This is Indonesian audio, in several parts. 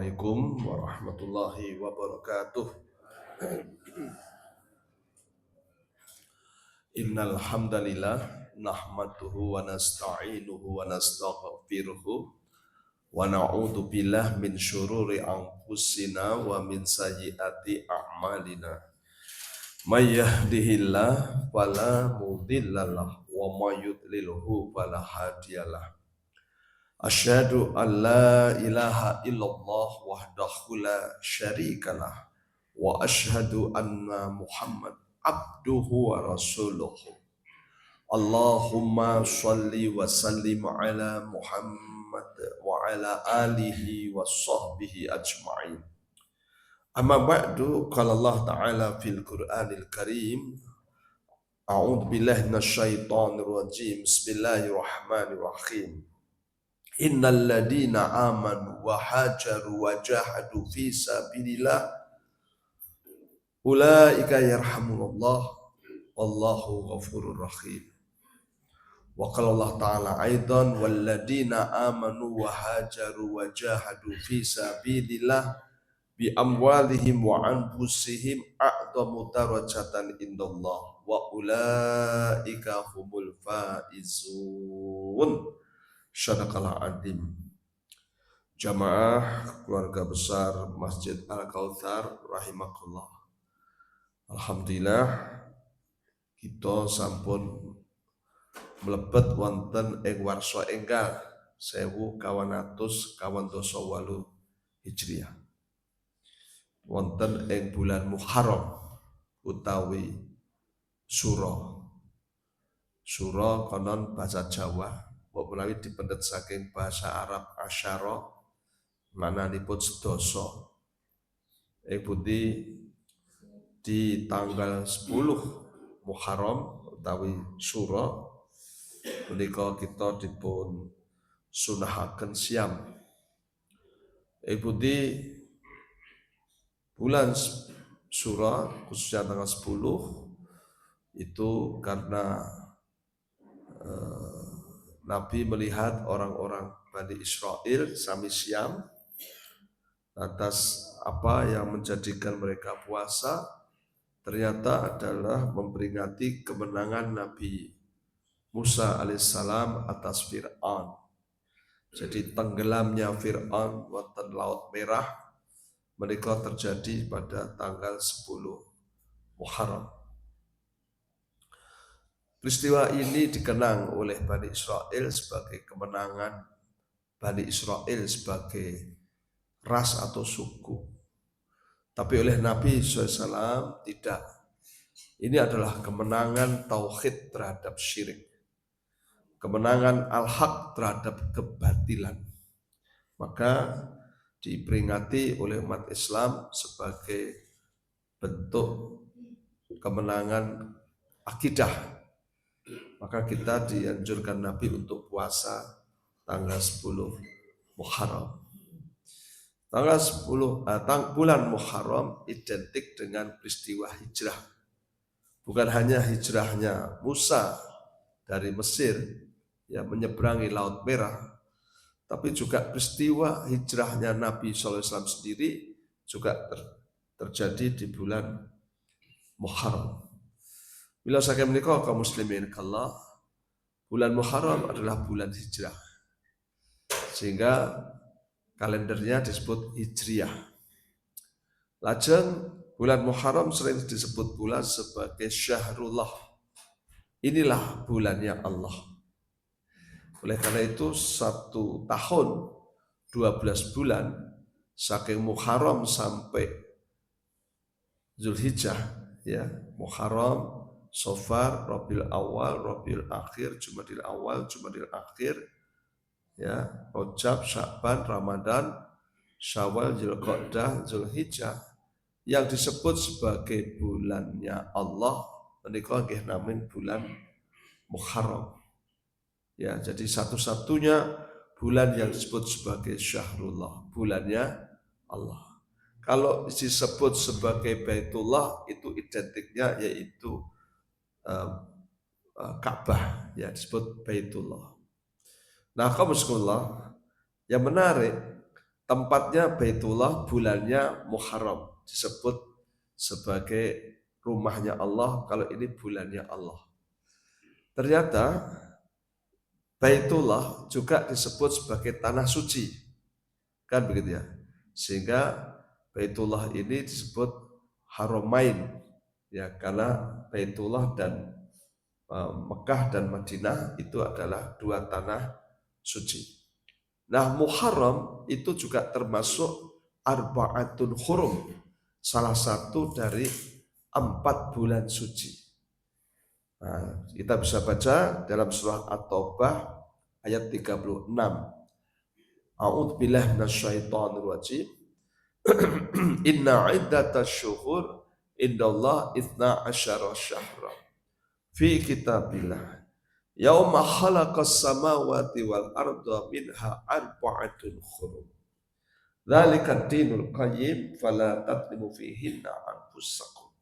Assalamualaikum warahmatullahi wabarakatuh. Innal hamdalillah nahmaduhu wa nasta'inuhu wa nastaghfiruhu wa na'udzu billahi min syururi anfusina wa min sayyiati a'malina. May yahdihillahu fala mudhillalah wa may yudlilhu fala hadiyalah. Asyhadu an la ilaha illallah wahdahu la syarikalah wa asyhadu anna Muhammad abduhu wa rasuluhu. Allahumma shalli wa sallim ala Muhammad wa ala alihi wa sahbihi ajma'in. Amma ba'du, qala Allah ta'ala fil Qur'anil Karim, a'udzu billahi minasyaitonir rajim. Bismillahirrahmanirrahim. Innal ladina amanu wa hajaru wa jahadu fi sabilillah ulaika yarhamullah wallahu ghafurur rahim. Wa qala Allah ta'ala aidan wal ladina amanu wa hajaru wa jahadu fi sabilillah bi amwalihim wa anfusihim a'dhamu darajatan indallah wa ulaika humul faizun. Syadaqallah adim. Jamaah keluarga besar Masjid Al-Kautsar rahimakumullah. Alhamdulillah kita sampun mlebet wonten ing warsa enggal 1428 Hijriah. Wonten ing bulan Muharram utawi Sura. Sura konon bahasa Jawa menawi dipendet saking bahasa Arab asyara mananipun sedasa. Pundi di tanggal 10 Muharram utawi Sura menika kita dipun sunahaken siam. Pundi bulan Sura khususnya tanggal 10 itu karena Nabi melihat orang-orang Bani Israel sami siam atas apa yang menjadikan mereka puasa ternyata adalah memperingati kemenangan Nabi Musa alaihissalam atas Fir'aun. Jadi tenggelamnya Fir'aun wonten Laut Merah menika terjadi pada tanggal 10 Muharram. Peristiwa ini dikenang oleh Bani Israel sebagai kemenangan Bani Israel sebagai ras atau suku. Tapi oleh Nabi SAW tidak. Ini adalah kemenangan tauhid terhadap syirik. Kemenangan al-haq terhadap kebatilan. Maka diperingati oleh umat Islam sebagai bentuk kemenangan akidah. Maka kita dianjurkan Nabi untuk puasa tanggal 10 Muharram. Tanggal 10 bulan Muharram identik dengan peristiwa hijrah. Bukan hanya hijrahnya Musa dari Mesir yang menyeberangi Laut Merah, tapi juga peristiwa hijrahnya Nabi SAW sendiri juga terjadi di bulan Muharram. Bila saya menikah kaum muslimin kallah, bulan Muharram adalah bulan hijrah. Sehingga kalendernya disebut Hijriah. Lajeng bulan Muharram sering disebut pula sebagai Syahrullah. Inilah bulannya Allah. Oleh karena itu 1 tahun 12 bulan saking Muharram sampai Zulhijjah, ya, Muharram, Safar, Rabiul Awal, Rabiul Akhir, Jumadil Awal, Jumadil Akhir, ya, Rajab, Sya'ban, Ramadan, Syawal, Dzulqa'dah, Zulhijjah yang disebut sebagai bulannya Allah menika nggih namung bulan Muharram. Ya, jadi satu-satunya bulan yang disebut sebagai Syahrullah, bulannya Allah. Kalau disebut sebagai Baitullah itu identiknya yaitu Ka'bah, ya, disebut Baitullah. Nah, kaum muslimin yang menarik tempatnya Baitullah, bulannya Muharram, disebut sebagai rumahnya Allah kalau ini bulannya Allah. Ternyata Baitullah juga disebut sebagai tanah suci, kan begitu ya. Sehingga Baitullah ini disebut Haramain, ya karena Baitullah dan Mekah dan Madinah itu adalah dua tanah suci. Nah, Muharram itu juga termasuk Arba'atun Hurum, salah satu dari 4 bulan suci. Nah, kita bisa baca dalam surah At-Taubah ayat 36. A'udzubillahi minasyaitonir rajim. Inna iddatash syuhur indallah 12 syahra fi kitabillah yauma khalaqas samawati wal arda minha arba'atun hurum. Dzalika ad-dinul qayyim fala tadlimu fihinna anfusakum.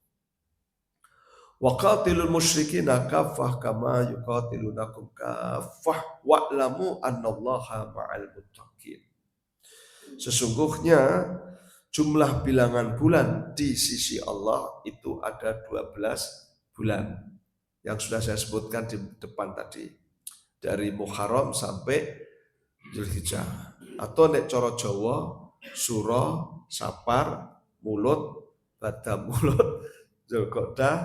Wa qatilul musyrikina kaffah kama yuqatilunakum kaffah wa'lamu annallaha ma'al muttaqin. Sesungguhnya jumlah bilangan bulan di sisi Allah itu ada 12 bulan yang sudah saya sebutkan di depan tadi, dari Muharram sampai Dzulhijjah, atau nek coro Jawa Suro, Sapar, Mulut, Badam Mulut, Dzulqa'dah,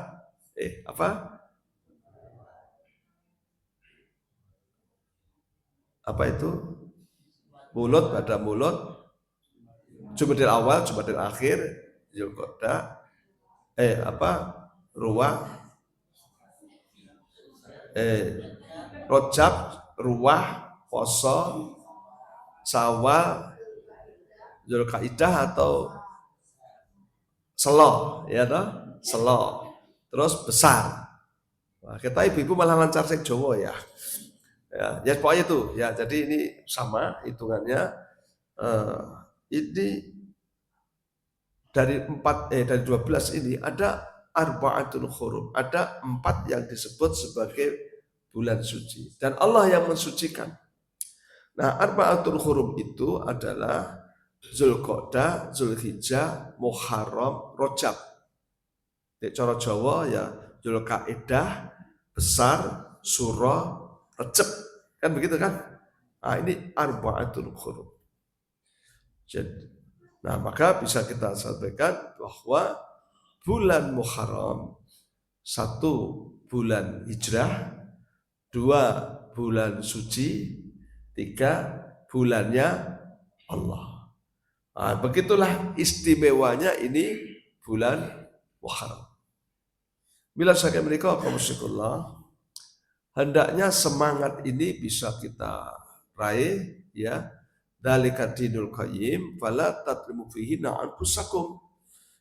apa itu? Mulut, Badam Mulut, Jumadil awal, Jumadil akhir, Dzulqa'dah, Ruwah, Rojab, Ruwah, Poso, Sawal, Dzulqa'dah atau Selo, ya toh? Selo. Terus besar. Nah, kita ibu-ibu malah lancar sing Jawa ya. Ya pokoknya itu ya. Jadi ini sama hitungannya. Ini dari 12 ini ada arba'atul hurum, ada 4 yang disebut sebagai bulan suci dan Allah yang mensucikan. Nah, arba'atul hurum itu adalah Dzulqa'dah, Dzulhijjah, Muharram, Rajab. Di cara Jawa ya Dzulqa'dah, Besar, Suro, Rajab. Kan begitu kan? Nah, ini arba'atul hurum. Jadi, nah, maka bisa kita sampaikan bahwa bulan Muharram 1 bulan hijrah, 2 bulan suci, 3 bulannya Allah. Nah, begitulah istimewanya ini bulan Muharram. Bila saya mereka kaumusikullah, hendaknya semangat ini bisa kita raih ya. Dzalika dinul qayyim fala tadlimu fihi anfusakum.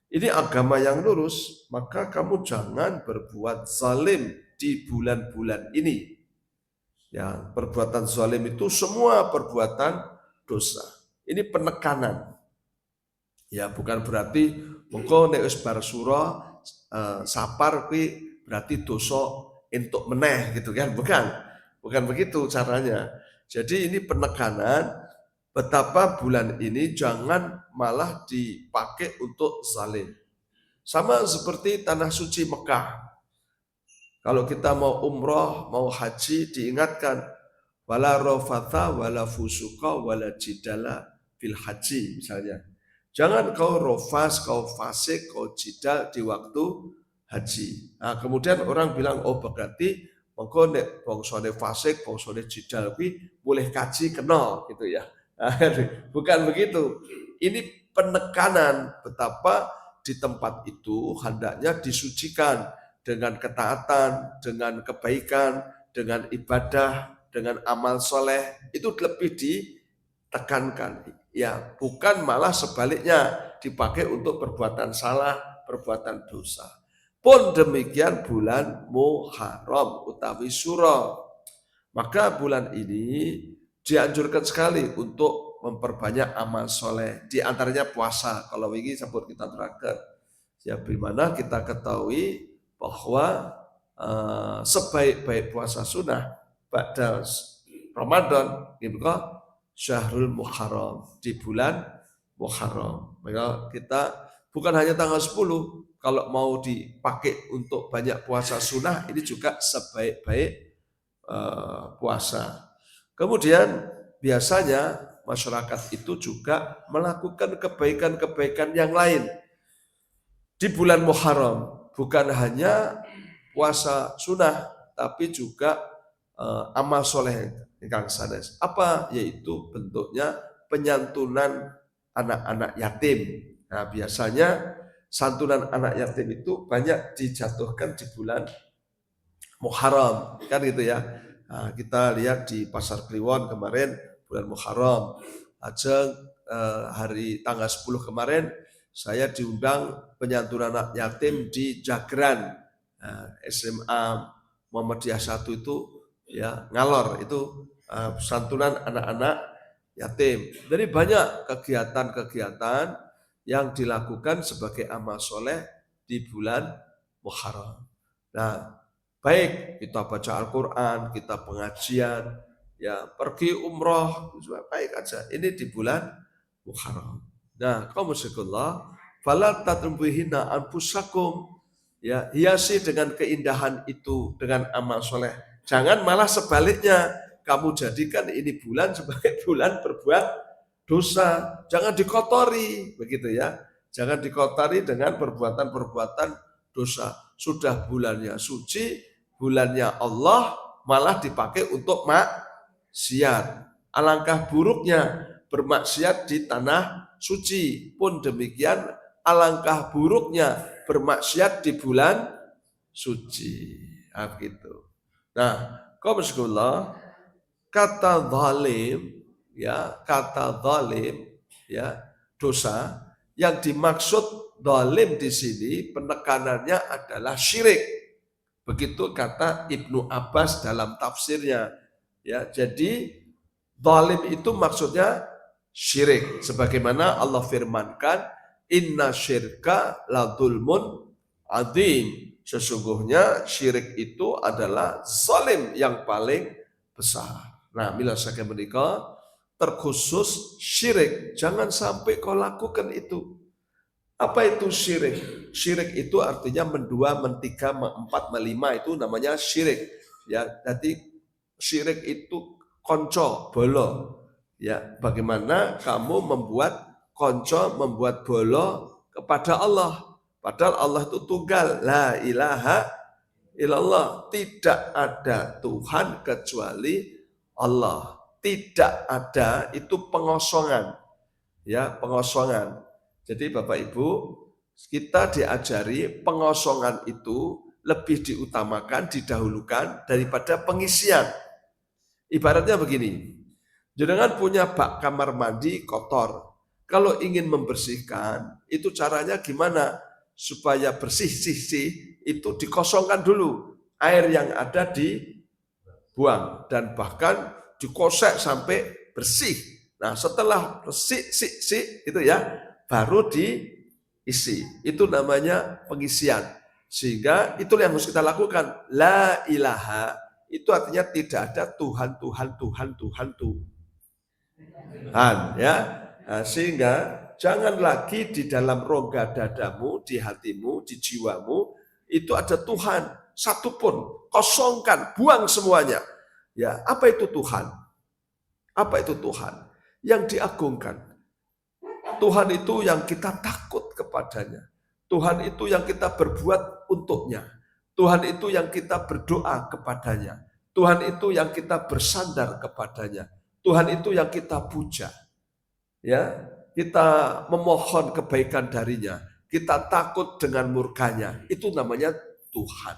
Ini agama yang lurus, maka kamu jangan berbuat zalim di bulan-bulan ini. Ya, perbuatan zalim itu semua perbuatan dosa. Ini penekanan. Ya, bukan berarti mengko nek wis bar sura sapar kuwi berarti dosa entuk meneh gitu kan, bukan begitu caranya. Jadi ini penekanan betapa bulan ini jangan malah dipakai untuk zalim. Sama seperti tanah suci Mekah. Kalau kita mau umroh, mau haji, diingatkan wala rafatha wala fusuqa wala jidala fil haji misalnya. Jangan kau rofas, kau fasik, kau jidal di waktu haji. Nah, kemudian orang bilang, oh berarti mongko nek bangsane fasik, bangsane jidal kuwi boleh kaji kena gitu ya. Nah, bukan begitu. Ini penekanan betapa di tempat itu hendaknya disucikan dengan ketaatan, dengan kebaikan, dengan ibadah, dengan amal soleh. Itu lebih ditekankan. Ya, bukan malah sebaliknya dipakai untuk perbuatan salah, perbuatan dosa. Pun demikian bulan Muharram utawi Suro. Maka bulan ini dianjurkan sekali untuk memperbanyak amal soleh. Di antaranya puasa. Kalau ini sebut kita terakhir. Ya, dimana kita ketahui bahwa sebaik-baik puasa sunnah pada Ramadan, gitu kan? Syahrul Muharram, di bulan Muharram. Maka kita bukan hanya tanggal 10, kalau mau dipakai untuk banyak puasa sunnah, ini juga sebaik-baik puasa. Kemudian biasanya masyarakat itu juga melakukan kebaikan-kebaikan yang lain di bulan Muharram. Bukan hanya puasa sunnah, tapi juga amal soleh ingkang sanes. Apa? Yaitu bentuknya penyantunan anak-anak yatim. Nah, biasanya santunan anak yatim itu banyak dijatuhkan di bulan Muharram, kan gitu ya. Nah, kita lihat di Pasar Kliwon kemarin bulan Muharram. Ajeng hari tanggal 10 kemarin saya diundang penyantunan anak yatim di Jagran. SMA Muhammadiyah 1 itu ya ngalor itu santunan anak-anak yatim. Jadi banyak kegiatan-kegiatan yang dilakukan sebagai amal soleh di bulan Muharram. Nah, baik kita baca Al-Quran, kita pengajian, ya pergi umroh, baik aja. Ini di bulan Muharram. Nah, kaum musyikullah, fala tatrumbuhina anfusakum, ya hiasi dengan keindahan itu dengan amal soleh. Jangan malah sebaliknya, kamu jadikan ini bulan sebagai bulan berbuat dosa. Jangan dikotori, begitu ya. Jangan dikotori dengan perbuatan-perbuatan dosa. Sudah bulannya suci, bulannya Allah, malah dipakai untuk maksiat. Alangkah buruknya bermaksiat di tanah suci. Pun demikian, alangkah buruknya bermaksiat di bulan suci. Nah, begitu. Nah, qaumullah, kata zalim, ya, kata zalim, ya, dosa yang dimaksud zalim di sini penekanannya adalah syirik. Begitu kata Ibnu Abbas dalam tafsirnya. Ya, jadi zalim itu maksudnya syirik. Sebagaimana Allah firmankan, inna syirka la dzulmun adzim. Sesungguhnya syirik itu adalah zalim yang paling besar. Nah, bila saya menikah terkhusus syirik, jangan sampai kau lakukan itu. Apa itu syirik? Syirik itu artinya mendua, mentiga, empat, melima, itu namanya syirik. Ya, jadi syirik itu konco, bolo. Ya, bagaimana kamu membuat konco, membuat bolo kepada Allah? Padahal Allah itu tunggal, la ilaha illallah. Tidak ada Tuhan kecuali Allah. Tidak ada, itu pengosongan. Ya, pengosongan. Jadi Bapak Ibu, kita diajari pengosongan itu lebih diutamakan, didahulukan daripada pengisian. Ibaratnya begini, jenengan punya bak kamar mandi kotor. Kalau ingin membersihkan, itu caranya gimana? Supaya bersih-sih, itu dikosongkan dulu. Air yang ada dibuang dan bahkan dikosek sampai bersih. Nah, setelah bersih, itu ya, baru diisi. Itu namanya pengisian. Sehingga itu yang harus kita lakukan. La ilaha, itu artinya tidak ada Tuhan, ya. Nah, sehingga jangan lagi di dalam rongga dadamu, di hatimu, di jiwamu itu ada Tuhan satupun. Kosongkan, buang semuanya. Ya, apa itu Tuhan? Apa itu Tuhan? Yang diagungkan. Tuhan itu yang kita takut kepadanya. Tuhan itu yang kita berbuat untuknya. Tuhan itu yang kita berdoa kepadanya. Tuhan itu yang kita bersandar kepadanya. Tuhan itu yang kita puja. Ya, kita memohon kebaikan darinya. Kita takut dengan murkanya. Itu namanya Tuhan.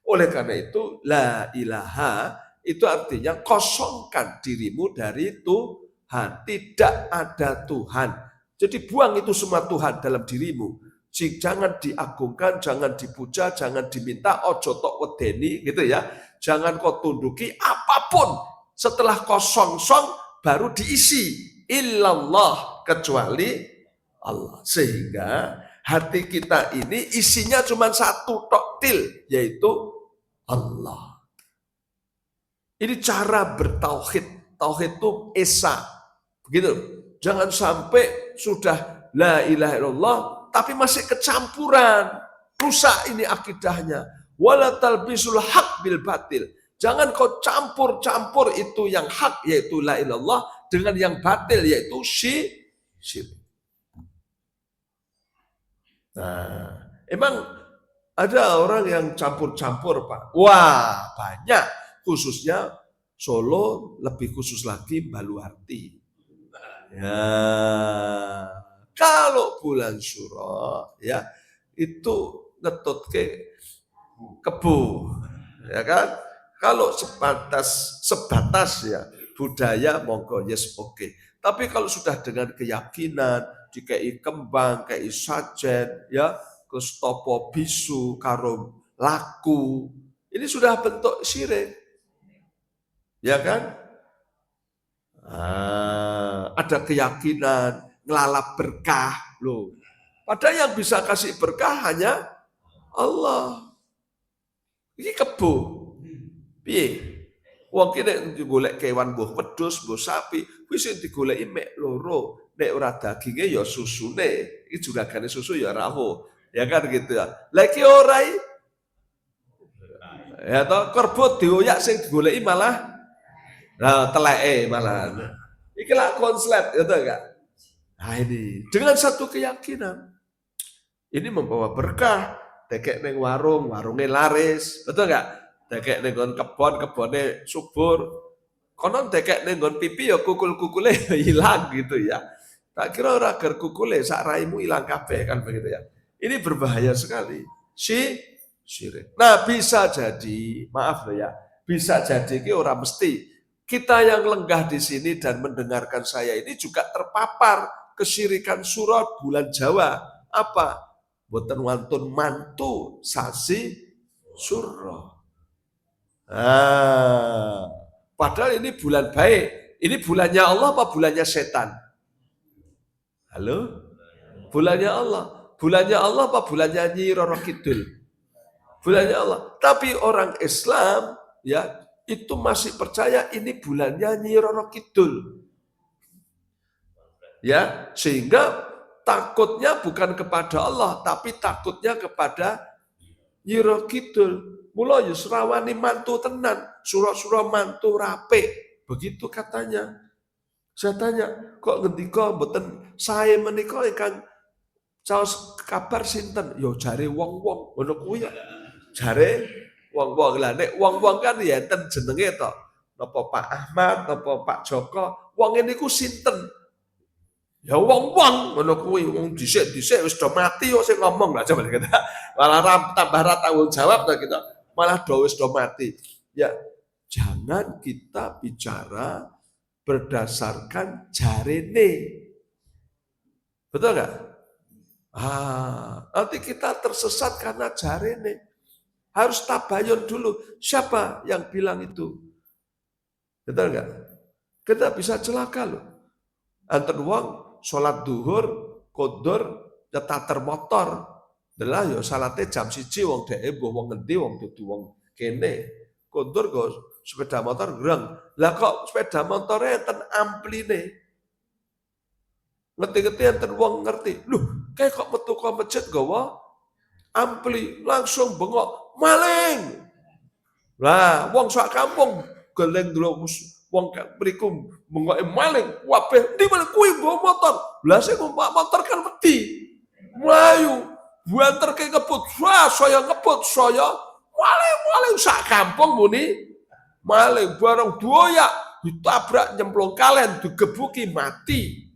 Oleh karena itu, la ilaha itu artinya kosongkan dirimu dari Tuhan. Tidak ada Tuhan. Jadi buang itu semua Tuhan dalam dirimu. Jangan diagungkan, jangan dipuja, jangan diminta, ojo tok wedeni gitu ya. Jangan kau tunduki apapun. Setelah kosong-song baru diisi. Illallah, kecuali Allah. Sehingga hati kita ini isinya cuma satu toktil, yaitu Allah. Ini cara bertauhid. Tauhid itu esa. Begitu. Jangan sampai sudah la ilaha illallah tapi masih kecampuran. Rusak ini akidahnya. Wala talbisul haq bil batil. Jangan kau campur-campur itu yang hak yaitu la ilallah dengan yang batil yaitu syirik. Nah, emang ada orang yang campur-campur, Pak. Wah, banyak. Khususnya Solo, lebih khusus lagi Baluarti. Ya, kalau bulan Syuro, ya itu ngetut ke kebu, ya kan? Kalau sebatas ya budaya monggo yes oke. Tapi kalau sudah dengan keyakinan, dikai kembang, kei sajen, ya terus topo bisu, karo laku, ini sudah bentuk syirik, ya kan? Ada keyakinan ngelalap berkah loh. Padahal yang bisa kasih berkah hanya Allah. Ini kebo. Piye? Wong ki nek golek kewan mbuh wedhus, mbuh sapi, wis sing digoleki mek loro. Nek ora daginge ya susune. Iki juragane susu ya rawuh. Ya kan gitu ya. Lah iki ora ya toh kerbut dioyak sing digoleki malah teleke malah. Iki lah konslet gitu enggak? Nah ini dengan satu keyakinan ini membawa berkah. Tekek neng warung, warungnya laris, betul nggak? Tekek neng kebon, kebonnya subur. Konon tekek neng pipi ya kukul-kukulnya hilang gitu ya. Tak kira orang agar kukulnya sak raimu hilang kabeh kan begitu ya. Ini berbahaya sekali. Syirik. Nah bisa jadi, maaf loh ya, bisa jadi ki orang mesti kita yang lenggah di sini dan mendengarkan saya ini juga terpapar kesyirikan surat bulan Jawa. Apa? Boten wantun mantu sasi surah. Padahal ini bulan baik. Ini bulannya Allah apa bulannya setan? Halo? Bulannya Allah. Bulannya Allah apa bulannya Nyi Roro Kidul? Bulannya Allah. Tapi orang Islam ya itu masih percaya ini bulannya Nyi Roro Kidul. Ya, sehingga takutnya bukan kepada Allah, tapi takutnya kepada Nyiro Kidul. Mula ya serawani mantu tenan, surah-surah mantu rape. Begitu katanya. Saya tanya, kok ngendika mboten saya menika ingkang caos kabar sinten? Yo jare wong-wong ngono kuwi ya. Jare wong-wong lah nek wong-wong kan ya enten jenenge to. Napa Pak Ahmad, napa Pak Joko, wong niku sinten? Ya wong-wong ngono kuwi wong dhisik-dhisik wis do mati kok sing ngomong lah coba kita. Malah tambah ra tanggung jawab ta kita. Malah do wis do mati. Ya jangan kita bicara berdasarkan jarene. Betul enggak? Nanti kita tersesat karena jarene. Harus tabayun dulu. Siapa yang bilang itu? Betul enggak? Kita bisa celaka loh. Antar wong sholat duhur, kodor, tater motor. Adalah ya salate jam 1 wong dhek mbuh wong ngendi wong dudu wong kene. Kodor kok sepeda motor gerang. Lah kok sepeda motore enten ampline. Ngerti-ngerti enten wong ngerti. Loh, kayak kok metu ke masjid gawa ampli langsung bengok maling. Lah, wong sak kampung geleng dulu wong mriku mengoke maling, wabeh ndi maling kuwi bawa motor. Lah sing numpak motor kan wedi. Mlayu, buanterke ngebut, wah saya ngebut, saya maling sak kampung muni maling bareng doyak ditabrak nyemplung kalen digebuki mati.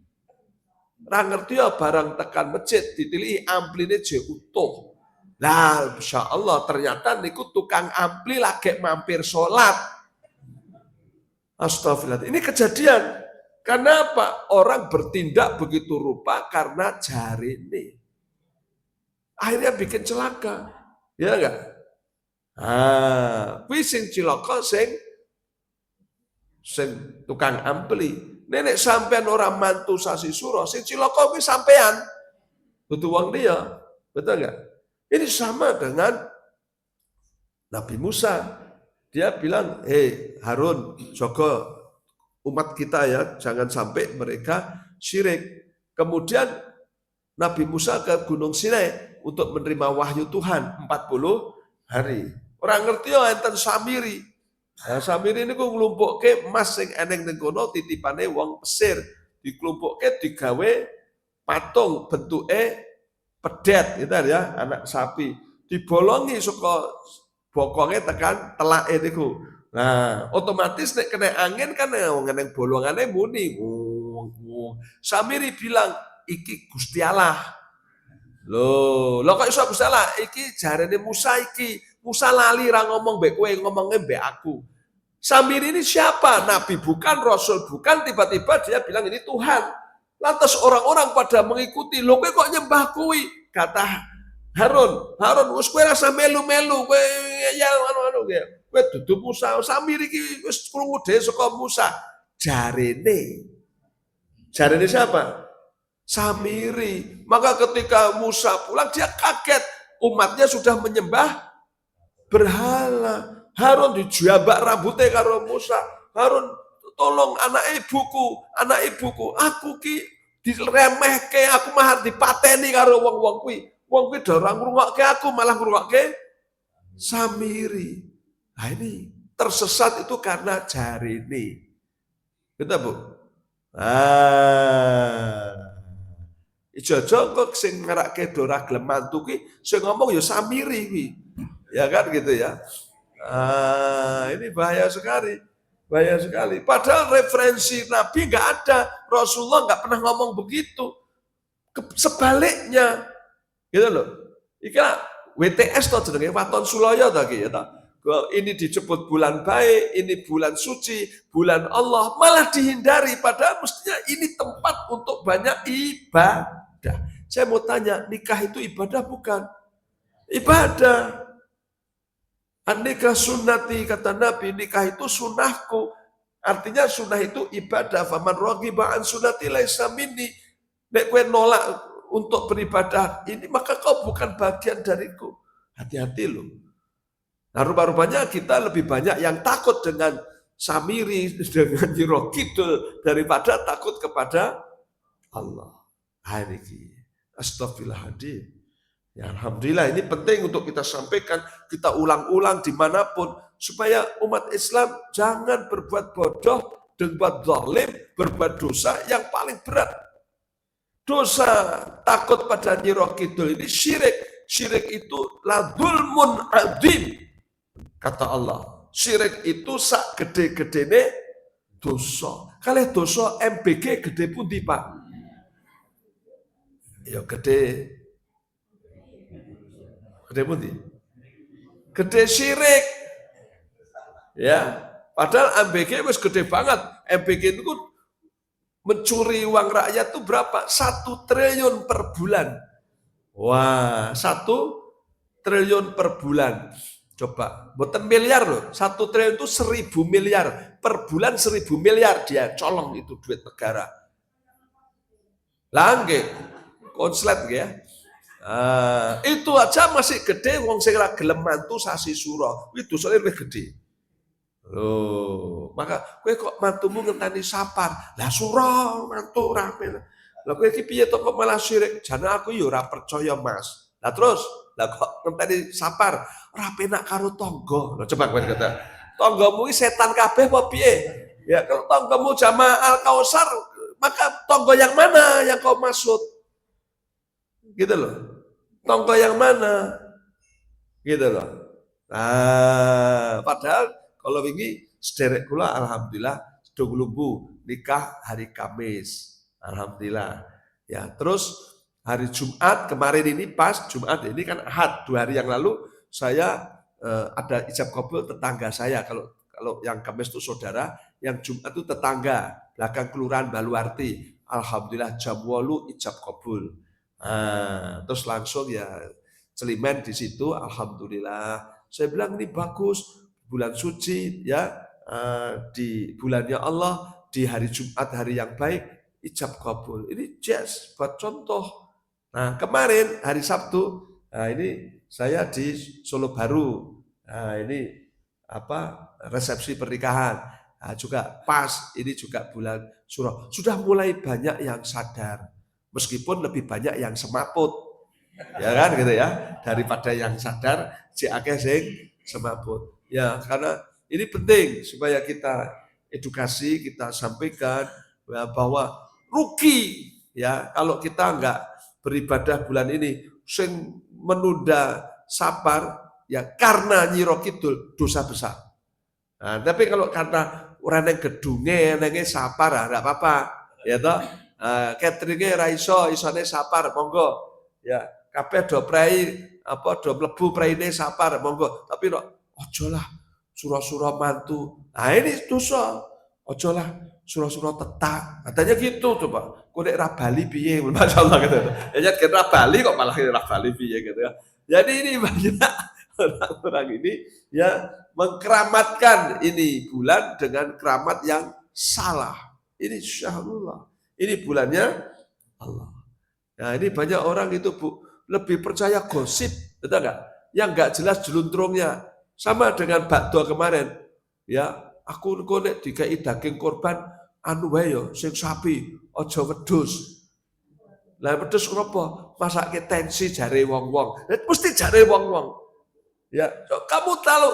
Ra ngerti ya barang tekan masjid ditiliki ampline je utuh. Lah, Masya Allah ternyata niku tukang ampli lagi mampir sholat. Astagfirullah. Ini kejadian. Kenapa orang bertindak begitu rupa? Karena jari ini. Akhirnya bikin celaka. Ya enggak? Sing cilaka sing tukang ampli. Nenek sampean orang mantu sasi suro, sing cilaka kuwi sampean. Butuh uang dia. Betul enggak? Ini sama dengan Nabi Musa. Dia bilang, Harun, jaga umat kita ya, jangan sampai mereka syirik. Kemudian Nabi Musa ke Gunung Sinai untuk menerima wahyu Tuhan 40 hari. Orang ngerti ya enten Samiri. Nah, Samiri ini ku nglumpukke emas sing eneng ning kono titipane wong Mesir. Diklumpukke digawe patung bentuke pedet gitu ya, anak sapi. Dibolongi saka bokonge tekan telake niku. Nah, otomatis nek kena angin kan ngeneng bolongane muni. Samiri bilang, iki Gusti Allah. Loh kok iso Gusti Allah? Iki jarene Musa iki. Musa lali ra ngomong mbek kowe, ngomongnya mbek aku. Samiri ini siapa? Nabi bukan, Rasul bukan, tiba-tiba dia bilang ini Tuhan. Lantas orang-orang pada mengikuti, loh kowe kok nyembah kuwi? Kata Harun, wis kowe rasa melu-melu, kowe ya anu kowe dudu Musa. Samiri iki wis krungu dhewe saka Musa. Jarene siapa? Samiri. Maka ketika Musa pulang dia kaget, umatnya sudah menyembah berhala. Harun dijambak rambutnya karo Musa. Harun, tolong anak ibuku, aku ki diremehke, aku mah dipateni karo wong-wong kuwi. Wong kuwi dorang ngrungokke aku, malah ngrungokke Samiri. Nah ini tersesat itu karena jarine. Gitu Bu. Ijo-ijo kok sing ngerake ora gelem mantu ki sing ngomong ya Samiri ki. Ya kan gitu ya. Ini bahaya sekali. Padahal referensi Nabi nggak ada. Rasulullah nggak pernah ngomong begitu. Sebaliknya, gitu loh. Ika WTS toh jenenge Waton Sulaya toh ya toh. Ini disebut bulan baik, ini bulan suci, bulan Allah, malah dihindari. Padahal mestinya ini tempat untuk banyak ibadah. Saya mau tanya, nikah itu ibadah bukan? Ibadah. An-nikah sunnati, kata Nabi, nikah itu sunnahku. Artinya sunnah itu ibadah. Faman raghiba an sunnati laisa minni. Nek kowe nolak untuk beribadah ini, maka kau bukan bagian dariku. Hati-hati loh. Nah, rupa-rupanya kita lebih banyak yang takut dengan Samiri, dengan Nyiro Kidul, daripada takut kepada Allah. Hari ini, astagfirullahaladzim. Ya, alhamdulillah ini penting untuk kita sampaikan, kita ulang-ulang dimanapun, supaya umat Islam jangan berbuat bodoh, berbuat zalim, berbuat dosa yang paling berat. Dosa takut pada Nyiro Kidul ini syirik. Syirik itu la dzulmun adzim. Kata Allah, syirik itu sak gede-gedene dosa. Kalih dosa MBG gede pundi Pak? Ya gede pundi? Gede syirik. Ya, padahal MBG wis gede banget. MBG itu mencuri uang rakyat itu berapa? 1 triliun per bulan. Wah, 1 triliun per bulan. Coba, bukan miliar loh. 1 triliun itu 1000 miliar. Per bulan 1000 miliar dia colong itu duit negara. Langge, konslet ya. Itu aja masih gede, wong sing ora gelem mantu sasi sura. Kuwi dosane luwih gede. Loh, maka kowe kok mantumu ngenteni sapar. Lah sura mantu rame. Lah kowe iki piye to kok malah syirik? Jane aku ya ora percaya, Mas. Lah terus, lah kok ngenteni sapar, ora penak karo tangga. Lah coba kowe kata, tanggamu iki setan kabeh apa piye? Ya kalau tanggamu jamaah Al-Kausar, maka tangga yang mana yang kau maksud? Gitu loh. Tangga yang mana? Gitu loh. Nah, padahal kalau ini sederek kula alhamdulillah sedang lumbu nikah hari Kamis. Alhamdulillah. Ya, terus hari Jumat kemarin ini pas Jumat ini kan Ahad 2 hari yang lalu saya ada ijab kabul tetangga saya. Kalau yang Kamis itu saudara, yang Jumat itu tetangga belakang kelurahan Baluarti. Alhamdulillah jam 8 ijab kabul. Terus langsung ya celimen di situ, alhamdulillah. Saya bilang ini bagus, bulan suci ya, di bulannya Allah, di hari Jumat hari yang baik, ijab kabul. Ini jazz buat contoh. Nah kemarin hari Sabtu, nah ini saya di Solo Baru. Nah ini resepsi pernikahan. Nah, juga pas ini juga bulan Syuro. Sudah mulai banyak yang sadar. Meskipun lebih banyak yang semaput. Ya kan gitu ya. Daripada yang sadar, si akeh sing semaput. Ya, karena ini penting supaya kita edukasi, kita sampaikan ya, bahwa rugi ya kalau kita enggak beribadah bulan ini. Sing menunda sapar ya karena Nyiro Kidul dosa besar. Nah, tapi kalau karena orang yang gedungnya, yang sapar, enggak apa-apa. Ya toh, cateringnya raiso, isone sapar, monggo. Ya, kabeh do prei, apa do mlebu preine sapar, monggo. Tapi no, ojo lah, surah-surah mantu. Nah ini dosa. Ojo lah, surah-surah tetak. Katanya gitu coba. Kok nek rabali piye? Masya Allah gitu. Ya kan rabali kok malah rabali piye gitu ya. Jadi ini banyak orang-orang ini ya mengkeramatkan ini bulan dengan keramat yang salah. Ini syahrullah. Ini bulannya Allah. Nah ini banyak orang itu Bu, lebih percaya gosip, betul nggak? Yang nggak jelas jeluntrungnya. Sama dengan bakdo kemarin. Ya, aku nek dikai daging korban anu wae yo sing sapi, aja wedhus. Lah wedhus kenapa? Masake tensi jare wong-wong. Mesti jare wong-wong. Ya, kamu tahu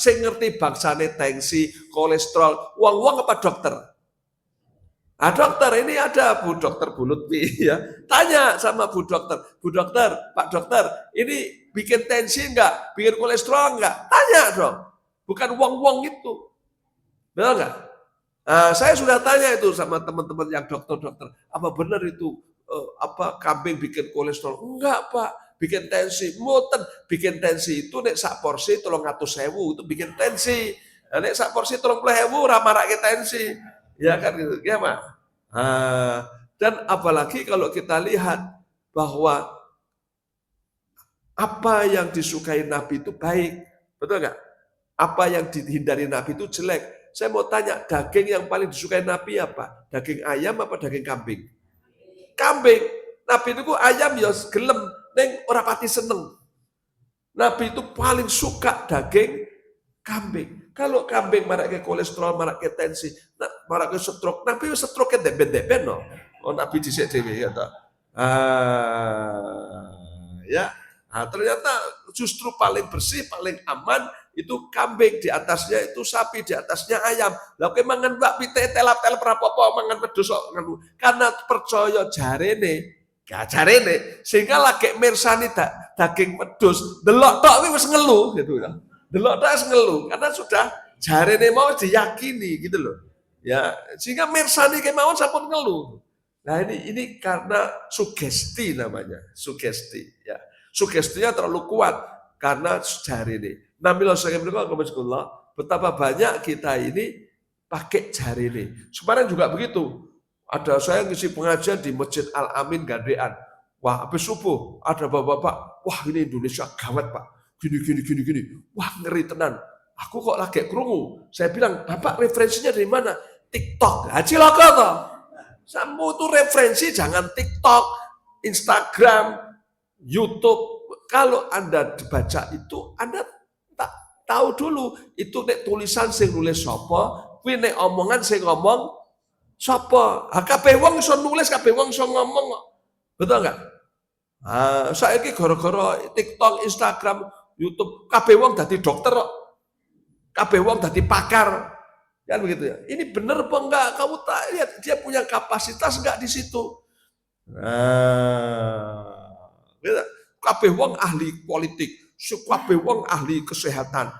saya ngerti bangsane tensi, kolesterol, uang-uang apa dokter? Ah dokter, ini ada Bu Dokter Bu Lutfi ya. Tanya sama Bu Dokter, Pak Dokter, ini bikin tensi enggak? Bikin kolesterol enggak? Tanya dong. Bukan uang-uang itu. Betul enggak? Nah, saya sudah tanya itu sama teman-teman yang dokter-dokter, apa benar itu apa kambing bikin kolesterol? Enggak Pak, bikin tensi. Mboten, bikin tensi itu nek sak porsi 300.000 itu bikin tensi. Nah, nek sak porsi 30.000 ora marake tensi. Ya kan gitu. Ya, Pak. Dan apalagi kalau kita lihat bahwa apa yang disukai Nabi itu baik. Betul enggak? Apa yang dihindari Nabi itu jelek. Saya mau tanya, daging yang paling disukai Nabi apa? Daging ayam apa daging kambing? Kambing. Nabi itu ayam ya gelem, neng ora pati seneng. Nabi itu paling suka daging kambing. Kalau kambing marake kolesterol, marake tensi, marake stroke, Nabi stroke deben-deben no. Oh Nabi dhisik dhewe ya ta. Ya. Nah, ternyata justru paling bersih, paling aman itu kambing, di atasnya itu sapi, di atasnya ayam. Lah kowe mangan mbak pite telap-telap rapopo mangan wedhus kok ngono. Karena percaya jarene sehingga lagi mirsani daging wedhus, delok tok kuwi wis ngelu gitu ya. Delok tok wis ngelu karena sudah jarene mau diyakini gitu loh. Ya, sehingga mirsani kemawon sampun ngelu. Nah ini karena sugesti namanya, sugesti ya. Sugestinya terlalu kuat karena jari ini. Namila saya betapa banyak kita ini pakai jari ini. Kemarin juga begitu. Ada saya ngisi pengajian di Masjid Al Amin Gandean. Wah, habis subuh ada bapak-bapak. Wah, ini Indonesia gawat, Pak. Gini. Wah, ngeri tenan. Aku kok lagi kerungu. Saya bilang, Bapak referensinya dari mana? TikTok. Haji loko toh. Kamu tuh referensi jangan TikTok, Instagram, YouTube. Kalau Anda dibaca itu, Anda tak tahu dulu itu nek tulisan sing nulis sapa, kuwi nek omongan sing ngomong sapa. Kabeh wong iso nulis, kabeh wong iso ngomong kok. Betul enggak? Saiki gara-gara TikTok, Instagram, YouTube, kabeh wong dadi dokter kok. Kabeh wong dadi pakar. Kan begitu ya. Ini benar apa enggak? Kamu tak lihat dia punya kapasitas enggak di situ. Kabeh wong ahli politik, kabeh wong ahli kesehatan.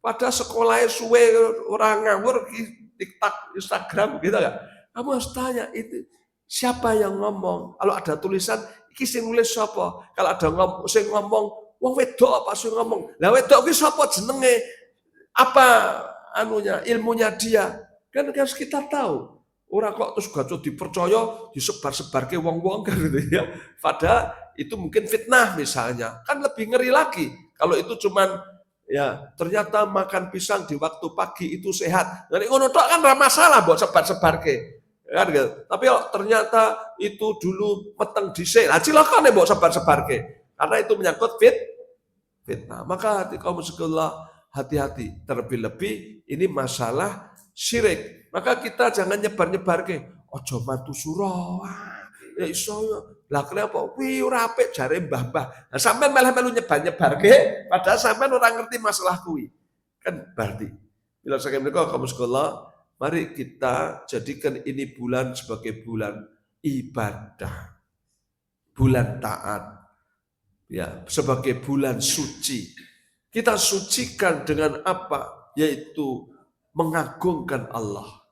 Pada sekolahnya suwe orang ngawur TikTok, Instagram gitu enggak? Kamu harus tanya itu siapa yang ngomong? Kalau ada tulisan iki sing nulis siapa? Kalau ada sing ngomong wong wedok apa sing ngomong? Lah wedok ki sapa jenenge? Apa anunya, ilmunya dia? Kan harus kita tahu. Orang kok terus gak dipercaya, disebar-sebar ke wong-wong kan gitu ya. Padahal itu mungkin fitnah misalnya. Kan lebih ngeri lagi. Kalau itu cuman ya ternyata makan pisang di waktu pagi itu sehat. Jadi ngono tok kan ora masalah buat sebar-sebar ke. Kan gitu. Tapi kalau ternyata itu dulu meteng dhisik. Lah silakan ya buat sebar-sebar ke. Karena itu menyangkut fitnah. Maka kaum sekolah hati-hati. Terlebih-lebih ini masalah syirik. Maka kita jangan nyebar-nyebar ke ojo matu suro. Ya iso ya. Lah kenapa? Wih ora apik jare mbah-mbah. Nah, sampean malah melu nyebar-nyebar ke padahal sampean ora ngerti masalah kuwi. Kan berarti. Bila saking menika kaum sekolah, mari kita jadikan ini bulan sebagai bulan ibadah. Bulan taat. Ya, sebagai bulan suci. Kita sucikan dengan apa? Yaitu mengagungkan Allah.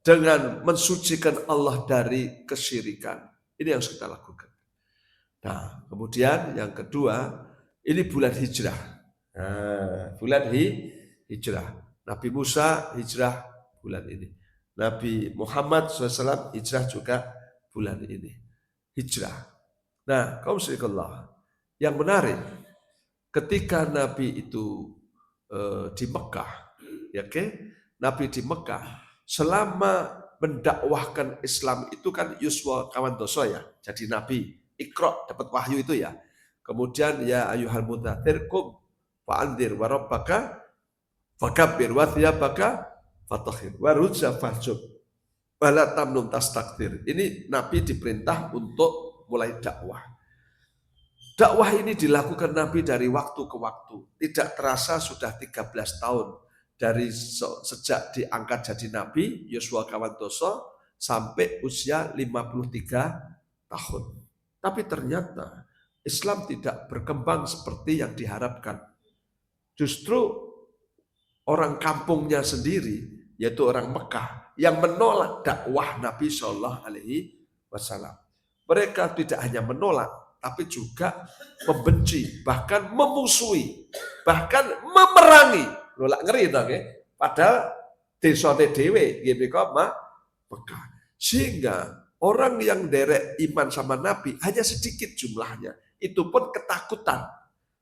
Dengan mensucikan Allah dari kesyirikan. Ini yang harus kita lakukan. Nah, kemudian yang kedua, ini bulan hijrah. Nah, bulan hijrah. Nabi Musa hijrah bulan ini. Nabi Muhammad SAW hijrah juga bulan ini. Hijrah. Nah, kaum sekalian, yang menarik, ketika Nabi itu di Mekah, ya Nabi di Mekah, selama mendakwahkan Islam itu kan yuswa kawandoso ya, jadi Nabi, Iqra, dapat wahyu itu ya. Kemudian ya ayyuhal mudzatsir qum fa'andzir wa rabbaka fakabbir wa thiyabaka fatahhir wa rujza fahjub wala tamnun tastakthir. Ini Nabi diperintah untuk mulai dakwah. Dakwah ini dilakukan Nabi dari waktu ke waktu. Tidak terasa sudah 13 tahun. Dari sejak diangkat jadi Nabi, Yosua Kawantoso, sampai usia 53 tahun. Tapi ternyata Islam tidak berkembang seperti yang diharapkan. Justru orang kampungnya sendiri, yaitu orang Mekah, yang menolak dakwah Nabi Shallallahu Alaihi Wasallam. Mereka tidak hanya menolak, tapi juga membenci, bahkan memusuhi, bahkan memerangi. Nolak ngeri dong ya. Padahal desane dhewe nggih Mekah. Sehingga orang yang derek iman sama Nabi hanya sedikit jumlahnya. Itu pun ketakutan.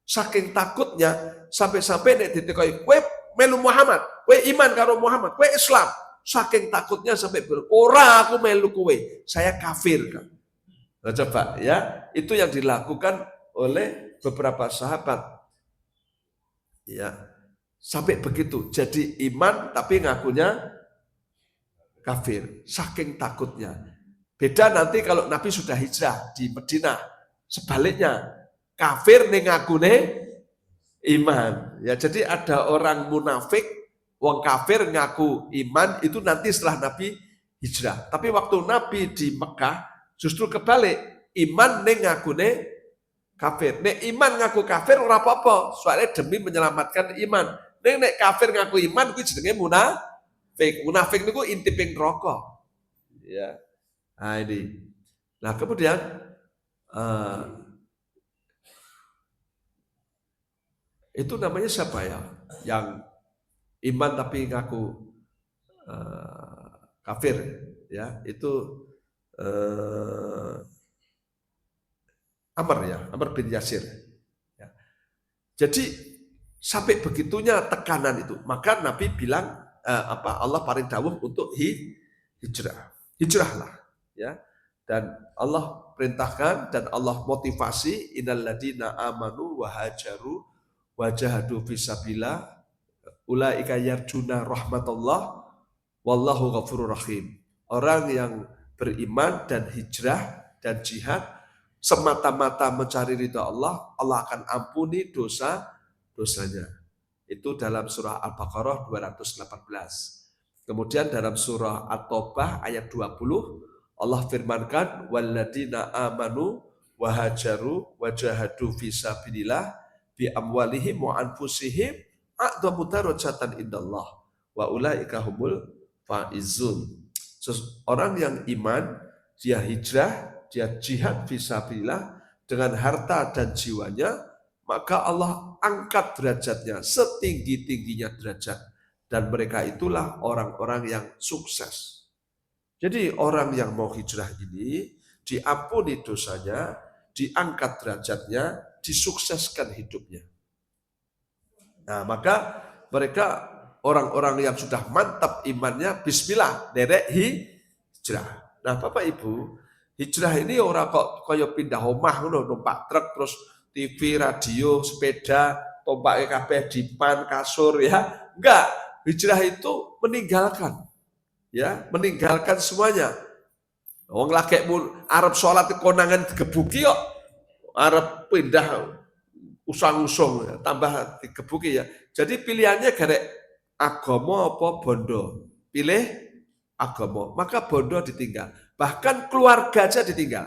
Saking takutnya sampai-sampai nek ditekoi kowe melu Muhammad, kowe iman karo Muhammad, kowe Islam. Saking takutnya sampai ora aku melu kowe, saya kafir kan. Nah, coba ya, itu yang dilakukan oleh beberapa sahabat. Ya. Sampai begitu, jadi iman tapi ngakunya kafir, saking takutnya. Beda nanti kalau Nabi sudah hijrah di Madinah, sebaliknya kafir ning ngakune iman. Ya, jadi ada orang munafik, wong kafir ngaku iman itu nanti setelah Nabi hijrah. Tapi waktu Nabi di Mekah justru kebalik, iman ning ngakune kafir. Nek iman ngaku kafir ora apa-apa, soalnya demi menyelamatkan iman. Nek kafir ngaku iman kuwi jenenge munafik. Munafik niku intiping neraka. Ya. Nah ini. Nah, kemudian itu namanya siapa ya? Yang iman tapi ngaku kafir ya, itu Amr bin Yasir. Ya. Jadi sampai begitunya tekanan itu, maka Nabi bilang Allah paling dawuh untuk hijrahlah, ya. Dan Allah perintahkan dan Allah motivasi innalladzina amanu wa hajaru wa jahadu fisabilillah ulaika yarjuna rahmatullah wallahu ghafurur rahim. Orang yang beriman dan hijrah dan jihad semata-mata mencari ridha Allah, Allah akan ampuni dosanya. Itu dalam surah Al-Baqarah 218. Kemudian dalam surah At-Taubah ayat 20 Allah firmankan walladzina amanu wa hajaru wa jahadu fisabilillah bi amwalihim wa anfusihim a'dhamu darajatan indallah wa ulaika humul faizun. Orang yang iman, dia hijrah, dia jihad fisabilillah dengan harta dan jiwanya, maka Allah angkat derajatnya setinggi-tingginya derajat. Dan mereka itulah orang-orang yang sukses. Jadi orang yang mau hijrah ini diampuni dosanya, diangkat derajatnya, disukseskan hidupnya. Nah, maka mereka orang-orang yang sudah mantap imannya, bismillah, derek hijrah. Nah, Bapak Ibu, hijrah ini orang kok kaya pindah omah ngono, numpak truk terus TV, radio, sepeda, tombake kabeh dipan, kasur ya. Enggak. hijrah itu meninggalkan, ya, meninggalkan semuanya. Wong lagi Arab sholat di konangan digebuki kok, Arab pindah usang-usung, tambah digebuki ya. Jadi pilihannya garek agama apa bondo. Pilih agama, maka bondo ditinggal. Bahkan keluarga aja ditinggal.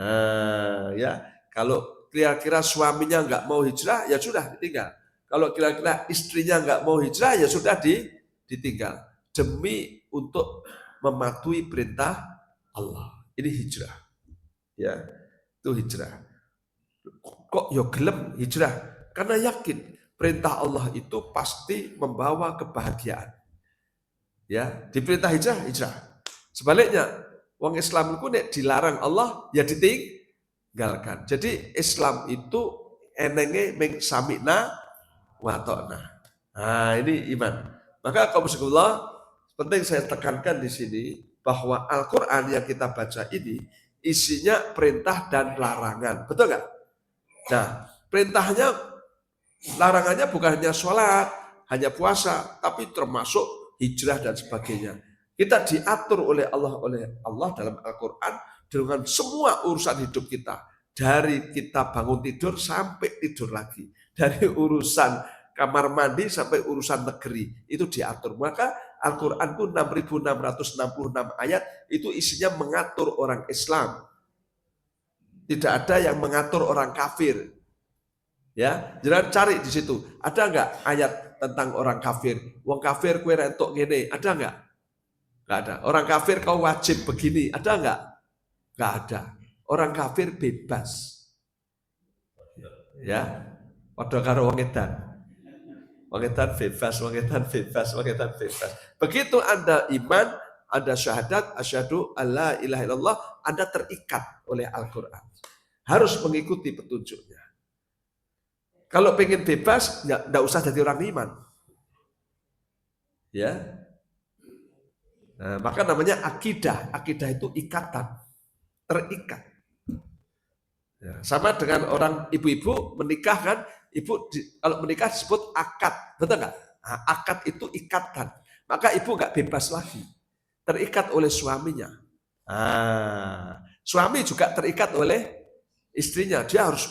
Nah, ya, kalau kira-kira suaminya nggak mau hijrah, ya sudah ditinggal. Kalau kira-kira istrinya nggak mau hijrah, ya sudah ditinggal. Demi untuk mematuhi perintah Allah. Ini hijrah. Ya, itu hijrah. Kok yo gelem hijrah? Karena yakin perintah Allah itu pasti membawa kebahagiaan. Ya, diperintah hijrah, hijrah. Sebaliknya, wong Islam itu nek dilarang Allah ya ditinggalkan. Jadi Islam itu enenge meng samina wa ta'na. Nah, ini iman. Maka kaum muslimin, penting saya tekankan di sini bahwa Al-Qur'an yang kita baca ini isinya perintah dan larangan. Betul nggak? Nah, perintahnya, larangannya bukan hanya sholat, hanya puasa, tapi termasuk hijrah dan sebagainya. Kita diatur oleh Allah dalam Al-Quran dengan semua urusan hidup kita. Dari kita bangun tidur sampai tidur lagi. Dari urusan kamar mandi sampai urusan negeri. Itu diatur. Maka Al-Quran itu 6.666 ayat, itu isinya mengatur orang Islam. Tidak ada yang mengatur orang kafir. Ya, jangan cari di situ. Ada nggak ayat tentang orang kafir? Wong kafir kue rentok gini, ada nggak? Nggak ada. Orang kafir kau wajib begini, ada nggak? Nggak ada. Orang kafir bebas. Ya, padha karo wong edan. Wong edan bebas, wong edan bebas, wong edan bebas. Begitu Anda iman, Anda syahadat, asyhadu alla ilaha illallah, Anda terikat oleh Al-Qur'an. Harus mengikuti petunjuknya. Kalau pengen bebas, enggak usah jadi orang iman. Ya. Nah, maka namanya akidah. Akidah itu ikatan, terikat. Ya, sama dengan orang ibu-ibu menikah kan, kalau menikah disebut akad, betul nggak? Nah, akad itu ikatan. Maka ibu nggak bebas lagi, terikat oleh suaminya. Nah, suami juga terikat oleh istrinya. Dia harus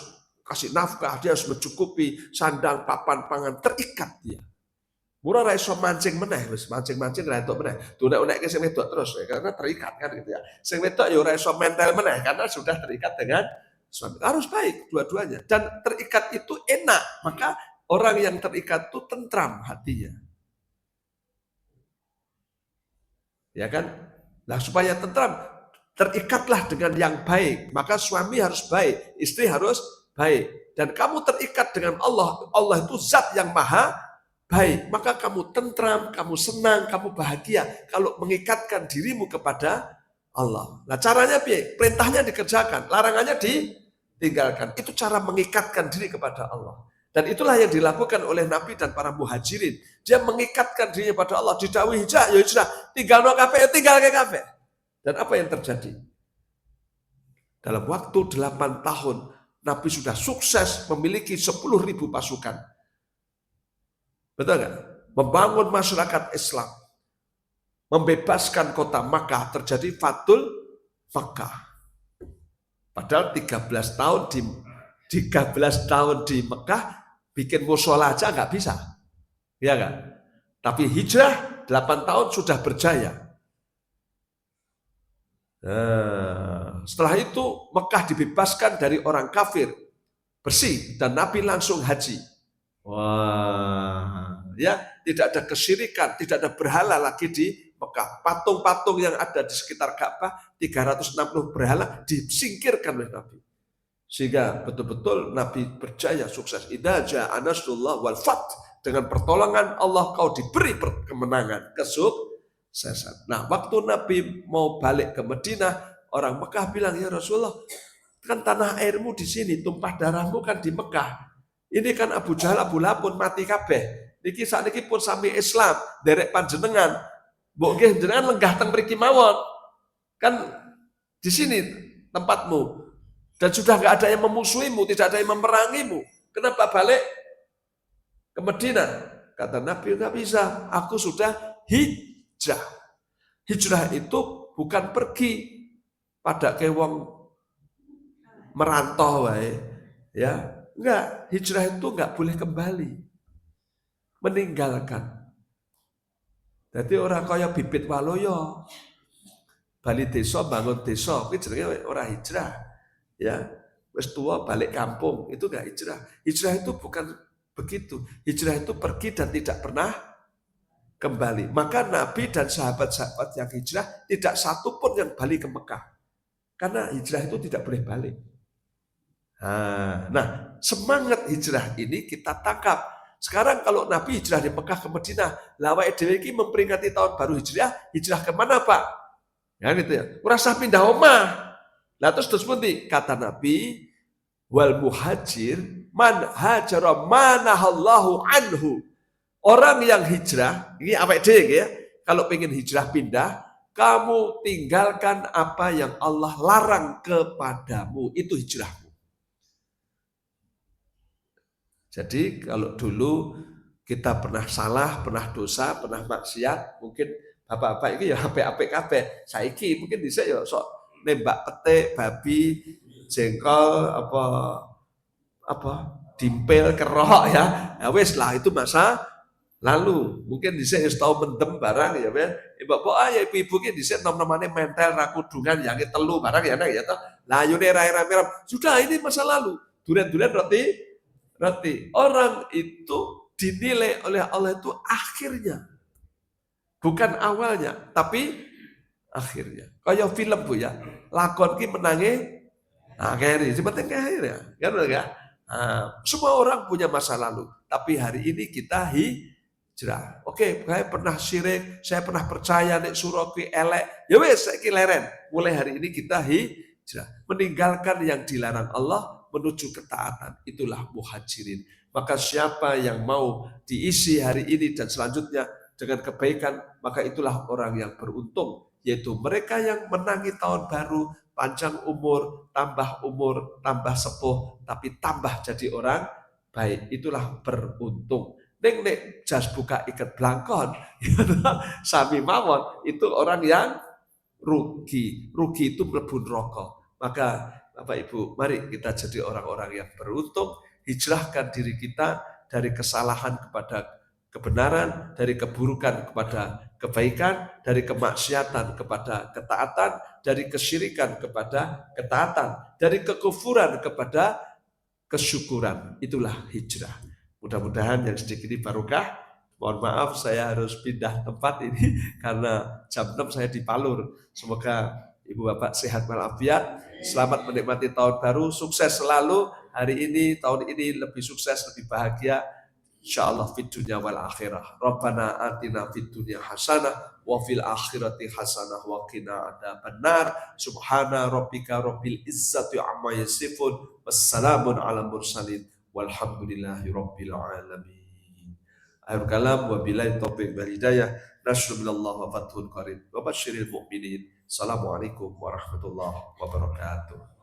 kasih nafkah, dia harus mencukupi sandang, papan, pangan, terikat dia. Murah ra iso mancing meneh, wis mancing-mancing ra entuk meneh. Tunek-unek sing wedok terus ya, karena terikat kan gitu ya. Sing wedok ya ora iso mentel meneh karena sudah terikat dengan suami. Harus baik dua-duanya dan terikat itu enak. Maka orang yang terikat itu tentram hatinya. Ya kan? Nah, supaya tentram, terikatlah dengan yang baik. Maka suami harus baik, istri harus baik. Dan kamu terikat dengan Allah. Allah itu zat yang maha baik, maka kamu tentram, kamu senang, kamu bahagia kalau mengikatkan dirimu kepada Allah. Nah, caranya perintahnya dikerjakan, larangannya ditinggalkan. Itu cara mengikatkan diri kepada Allah. Dan itulah yang dilakukan oleh Nabi dan para muhajirin. Dia mengikatkan dirinya pada Allah. Didhawuhi hijrah, ya hijrah. Tinggal no kafe, ya tinggal ke kafe. Dan apa yang terjadi? Dalam waktu 8 tahun, Nabi sudah sukses memiliki 10.000 pasukan. Betul nggak? Membangun masyarakat Islam, membebaskan kota Makkah, terjadi Fathul Makkah. Padahal 13 tahun di Mekah bikin musola aja nggak bisa, ya kan? Tapi hijrah 8 tahun sudah berjaya. Nah, setelah itu Mekah dibebaskan dari orang kafir, bersih, dan Nabi langsung haji. Wah, ya, tidak ada kesyirikan, tidak ada berhala lagi di Mekah. Patung-patung yang ada di sekitar Ka'bah, 360 berhala disingkirkan oleh Nabi. Sehingga betul-betul Nabi berjaya sukses. Idza ja'a nasrullah wal fath, dengan pertolongan Allah kau diberi kemenangan, kesuksesan. Nah, waktu Nabi mau balik ke Madinah, orang Mekah bilang, ya Rasulullah, kan tanah airmu di sini, tumpah darahmu kan di Mekah. Ini kan Abu Jahal, Abu Lahab pun mati kabeh. Niki sakniki pun sami Islam, derek panjenengan. Mbok nggih jenengan lenggah teng mriki mawon. Kan di sini tempatmu. Dan sudah nggak ada yang memusuhimu, tidak ada yang memerangimu. Kenapa balik ke Madinah? Kata Nabi, nggak bisa. Aku sudah hijrah. Hijrah itu bukan pergi pada kewong merantau wae. Ya, enggak. Hijrah itu enggak boleh kembali. Meninggalkan. Jadi orang kaya bibit waloyo. Bali desa bangun desa, kuwi jenenge ora hijrah. Ya, wis tua balik kampung, itu enggak hijrah. Hijrah itu bukan begitu. Hijrah itu pergi dan tidak pernah kembali. Maka Nabi dan sahabat-sahabat yang hijrah tidak satu pun yang balik ke Mekah. Karena hijrah itu tidak boleh balik. Nah, semangat hijrah ini kita tangkap. Sekarang kalau Nabi hijrah di Mekah ke Madinah, lawai dhewe iki memperingati tahun baru hijrah kemana Pak? Ya gitu ya. Urasa pindah omah. Nah terus pundi? Kata Nabi, wal muhajir man hajara manahallahu anhu. Orang yang hijrah, ini apa ya? Kalau pengen hijrah pindah, kamu tinggalkan apa yang Allah larang kepadamu. Itu hijrahmu. Jadi kalau dulu kita pernah salah, pernah dosa, pernah maksiat, mungkin bapak-bapak ini ya apik-apik kabeh. Saiki mungkin bisa ya sok nembak petik, babi, jengkol, apa dimpel, kerok ya. Ya wis lah itu masa lalu. Mungkin bisa ya tahu mendem barang ya ben. Bapak ya ibu-ibu ki dhisik nom-nomane mentel ra kudungan yang telu barang ya nek ya toh. Layune ra sudah ini masa lalu. Duren-duren Berarti orang itu dinilai oleh Allah itu akhirnya. Bukan awalnya, tapi akhirnya. Kayak film Bu ya, lakon ki menangi akhirnya, seperti akhir ya. Kan enggak? Semua orang punya masa lalu, tapi hari ini kita hijrah. Oke, saya pernah syirik, saya pernah percaya nek suroki elek. Ya wes, saya leren. Mulai hari ini kita hijrah, meninggalkan yang dilarang Allah menuju ketaatan. Itulah muhajirin. Maka siapa yang mau diisi hari ini dan selanjutnya dengan kebaikan, maka itulah orang yang beruntung. Yaitu mereka yang menangi tahun baru, panjang umur, tambah sepuh, tapi tambah jadi orang baik. Itulah beruntung. Nek jas buka ikat blangkon, sami mawon, itu orang yang rugi. Rugi itu mlebu neraka. Maka Bapak Ibu, mari kita jadi orang-orang yang beruntung, hijrahkan diri kita dari kesalahan kepada kebenaran, dari keburukan kepada kebaikan, dari kemaksiatan kepada ketaatan, dari kesyirikan kepada ketaatan, dari kekufuran kepada kesyukuran. Itulah hijrah. Mudah-mudahan yang sedikit ini barokah. Mohon maaf saya harus pindah tempat ini karena jam 6 saya di Palur. Semoga Ibu Bapak sehat walafiat. Selamat menikmati tahun baru, sukses selalu. Hari ini, tahun ini lebih sukses, lebih bahagia. InsyaAllah fid dunya wal akhirah. Rabbana atina fid dunya hasanah wa fil akhirati hasanah wa qina adzabannar. Subhana rabbika rabbil izzati amma yasifun. Wassalamun ala mursalin. Walhamdulillahi rabbil alamin. Akhir kalam wa billahi taufiq wal hidayah. Nasrul minallah wa fathun qarib. Wa basyiril mu'minin. Assalamualaikum warahmatullahi wabarakatuh.